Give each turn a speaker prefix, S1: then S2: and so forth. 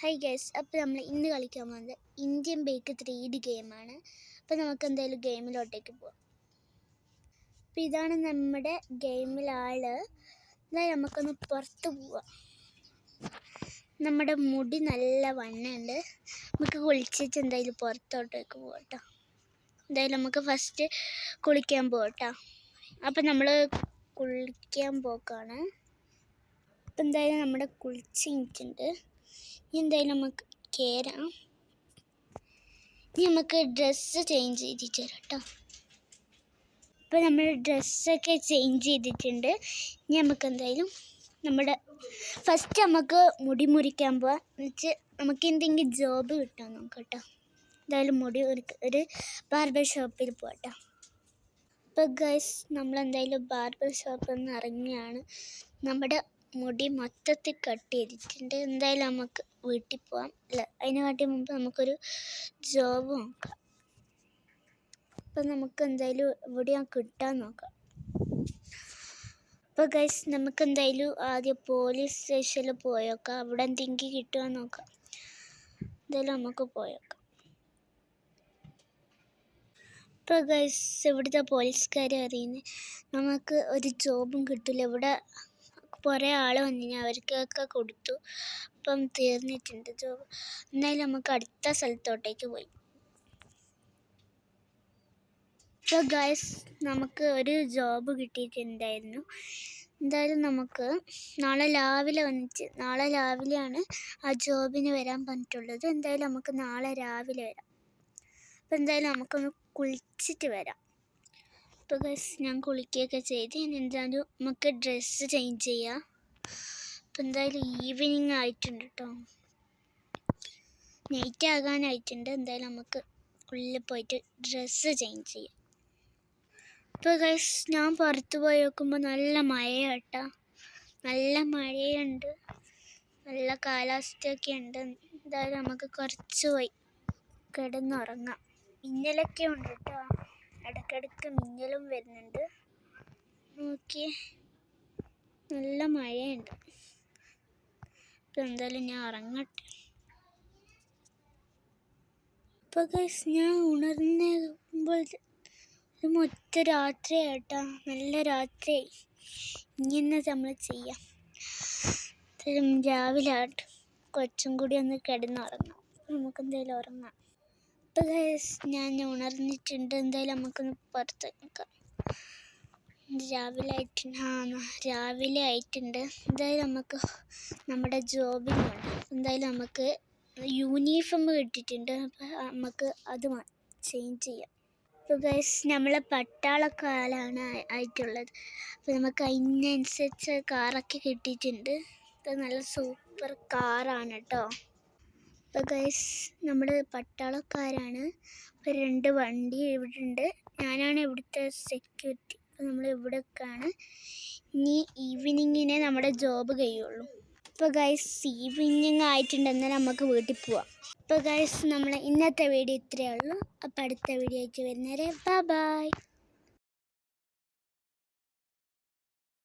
S1: Hi guys, അപ്പോൾ നമ്മൾ ഇന്ന് കളിക്കാൻ പോകുന്നത് ഇന്ത്യൻ ബേക്ക് 3D ഗെയിമാണ്. അപ്പോൾ നമുക്ക് എന്തായാലും ഗെയിമിലോട്ടേക്ക് പോവാം. അപ്പോൾ ഇതാണ് നമ്മുടെ ഗെയിമിലാള്. എന്തായാലും നമുക്കൊന്ന് പുറത്ത് പോവാം. നമ്മുടെ മുടി നല്ല വണ്ണുണ്ട്. നമുക്ക് കുളിച്ചിട്ട് എന്തായാലും പുറത്തോട്ടേക്ക് പോവാം കേട്ടോ. എന്തായാലും നമുക്ക് ഫസ്റ്റ് കുളിക്കാൻ പോവാം കേട്ടോ. അപ്പം നമ്മൾ കുളിക്കാൻ പോക്കാണ്. അപ്പം എന്തായാലും നമ്മുടെ കുളിച്ചിട്ടുണ്ട്. എന്തായാലും നമുക്ക് കയറാം. ഇനി നമുക്ക് ഡ്രസ്സ് ചേഞ്ച് ചെയ്തിട്ട് വരാം കേട്ടോ. ഇപ്പോൾ നമ്മൾ ഡ്രസ്സൊക്കെ ചേഞ്ച് ചെയ്തിട്ടുണ്ട്. ഇനി നമുക്ക് എന്തായാലും നമ്മുടെ ഫസ്റ്റ് നമുക്ക് മുടി മുറിക്കാൻ പോവാം. എന്നുവെച്ച് നമുക്ക് എന്തെങ്കിലും ജോബ് കിട്ടാൻ നോക്കാം കേട്ടോ. എന്തായാലും മുടി ഒരു ബാർബർ ഷോപ്പിൽ പോവാം കേട്ടോ. ഇപ്പോൾ ഗൈസ് നമ്മളെന്തായാലും ബാർബർ ഷോപ്പിൽ നിന്ന് ഇറങ്ങിയാണ്. നമ്മുടെ മുടി മൊത്തത്തിൽ കട്ട് ചെയ്തിട്ടുണ്ട്. എന്തായാലും നമുക്ക് വീട്ടിൽ പോവാം. അല്ല, അതിനെക്കാട്ടി മുമ്പ് നമുക്കൊരു ജോബ് നോക്കാം. അപ്പം നമുക്ക് എന്തായാലും എവിടെയാ കിട്ടാൻ നോക്കാം. അപ്പോൾ ഗൈസ് നമുക്ക് എന്തായാലും ആദ്യം പോലീസ് സ്റ്റേഷനിൽ പോയേക്കാം. അവിടെ എന്തെങ്കിലും കിട്ടുമോ നോക്കാം. എന്തായാലും നമുക്ക് പോയേക്കാം. ഇപ്പോൾ ഗൈസ് ഇവിടുത്തെ പോലീസുകാർ അറിയുന്നത് നമുക്ക് ഒരു ജോബും കിട്ടില്ല. ഇവിടെ കുറേ ആൾ വന്നിന്, അവർക്കൊക്കെ കൊടുത്തു. അപ്പം തീർന്നിട്ടുണ്ട് ജോബ്. എന്നാലും നമുക്ക് അടുത്ത സ്ഥലത്തോട്ടേക്ക് പോയി. ഇപ്പോൾ ഗൈസ് നമുക്ക് ഒരു ജോബ് കിട്ടിയിട്ടുണ്ടായിരുന്നു. എന്തായാലും നമുക്ക് നാളെ രാവിലെയാണ് ആ ജോബിന് വരാൻ പറഞ്ഞിട്ടുള്ളത്. എന്തായാലും നമുക്ക് നാളെ രാവിലെ വരാം. അപ്പോൾ എന്തായാലും നമുക്കൊന്ന് കുളിച്ചിട്ട് വരാം. ഇപ്പോൾ ഗൈസ് ഞാൻ കുളിക്കുകയൊക്കെ ചെയ്ത് എന്തായാലും നമുക്ക് ഡ്രസ്സ് ചേഞ്ച് ചെയ്യാം. അപ്പോൾ എന്തായാലും ഈവനിങ് ആയിട്ടുണ്ട് കേട്ടോ, നൈറ്റ് ആകാനായിട്ടുണ്ട്. എന്തായാലും നമുക്ക് ഉള്ളിൽ പോയിട്ട് ഡ്രസ്സ് ചേഞ്ച് ചെയ്യാം. ഇപ്പോൾ ഗൈസ് ഞാൻ പുറത്ത് പോയി നോക്കുമ്പോൾ നല്ല മഴയാണ് കേട്ടോ. നല്ല മഴയുണ്ട്, നല്ല കാലാവസ്ഥയൊക്കെ ഉണ്ട്. എന്തായാലും നമുക്ക് കുറച്ച് പോയി കിടന്നുറങ്ങാം. മിന്നലൊക്കെ ഉണ്ട് കേട്ടോ, ഇടയ്ക്കിടയ്ക്ക് മിന്നലും വരുന്നുണ്ട്. നോക്കിയേ, നല്ല മഴയുണ്ട്. ഇപ്പം എന്തായാലും ഞാൻ ഉറങ്ങട്ടെ. ഇപ്പോൾ ഗൈസ് ഞാൻ ഉണർന്നുമ്പോൾ മൊത്തം രാത്രിയായിട്ടാ, നല്ല രാത്രിയായി. ഇങ്ങനെ നമ്മൾ ചെയ്യാം. രാവിലെ ആയിട്ട് കുറച്ചും കൂടി ഒന്ന് കിടന്നുറങ്ങാം. നമുക്ക് എന്തായാലും ഉറങ്ങാം. ഇപ്പോൾ ഗൈസ് ഞാൻ ഉണർന്നിട്ടുണ്ട്. എന്തായാലും നമുക്കൊന്ന് പുറത്ത് നിൽക്കാം. രാവിലെ ആയിട്ടുണ്ട്. എന്തായാലും നമുക്ക് നമ്മുടെ ജോബിന് വേണം. എന്തായാലും നമുക്ക് യൂണിഫോം കിട്ടിയിട്ടുണ്ട്. അപ്പോൾ നമുക്ക് അത് ചേഞ്ച് ചെയ്യാം. ഇപ്പോൾ ഗൈസ് നമ്മൾ പട്ടാളക്കാലാണ് ആയിട്ടുള്ളത്. അപ്പോൾ നമുക്ക് അതിനനുസരിച്ച് കാറൊക്കെ കിട്ടിയിട്ടുണ്ട്. ഇത് നല്ല സൂപ്പർ കാറാണ് കേട്ടോ. അപ്പോൾ ഗൈസ് നമ്മൾ പട്ടാളക്കാരാണ്. അപ്പോൾ 2 വണ്ടി ഇവിടെ ഉണ്ട്. ഞാനാണ് ഇവിടുത്തെ സെക്യൂരിറ്റി. അപ്പോൾ നമ്മൾ ഇവിടെയൊക്കെയാണ്. ഇനി ഈവനിങ്ങിനെ നമ്മുടെ ജോബ് കഴിയുള്ളൂ. അപ്പോൾ ഗൈസ് ഈവനിങ് ആയിട്ടുണ്ട്. എന്നാൽ നമുക്ക് വീട്ടിൽ പോവാം. അപ്പോൾ ഗൈസ് നമ്മൾ ഇന്നത്തെ വീഡിയോ ഇത്രയേ ഉള്ളൂ. അപ്പോൾ അടുത്ത വീഡിയോ ആയിട്ട് വരുന്നവരെ ബൈ.